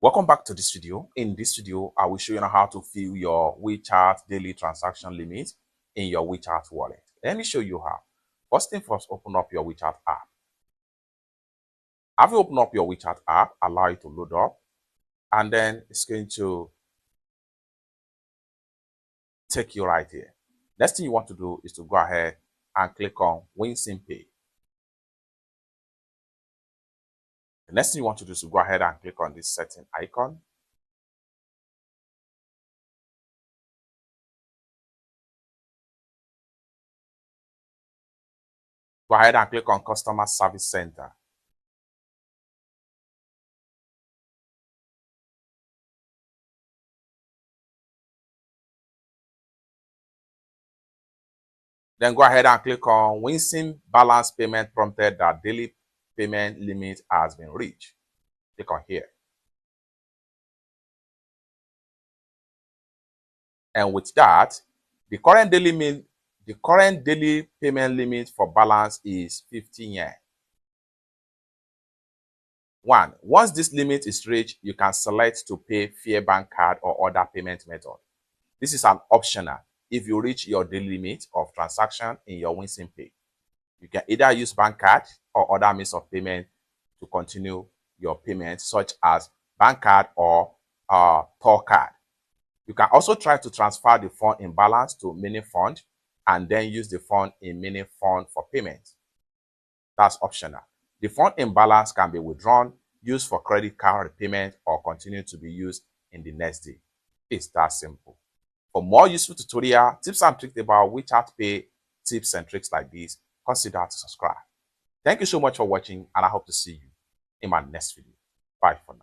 Welcome back to this video. In this video, I will show you how to fill your WeChat daily transaction limit in your WeChat wallet. Let me show you how. First thing first, open up your WeChat app. Have you opened up your WeChat app, allow it to load up, and then it's going to take you right here. Next thing you want to do is to go ahead and click on WeChat. The next thing you want to do is to go ahead and click on this setting icon. Go ahead and click on Customer Service Center. Then go ahead and click on WeChat balance payment prompted that daily payment limit has been reached. Click on here. And with that, the current daily payment limit for balance is 15 yen. Once this limit is reached, you can select to pay via bank card or other payment method. This is an optional if you reach your daily limit of transaction in your WeChat Pay. You can either use bank card or other means of payment to continue your payment, such as bank card or toll card. You can also try to transfer the fund in balance to mini fund and then use the fund in mini fund for payment. That's optional. The fund in balance can be withdrawn, used for credit card repayment, or continue to be used in the next day. It's that simple. For more useful tutorial, tips and tricks about WeChat Pay, tips and tricks like this, consider to subscribe. Thank you so much for watching, and I hope to see you in my next video. Bye for now.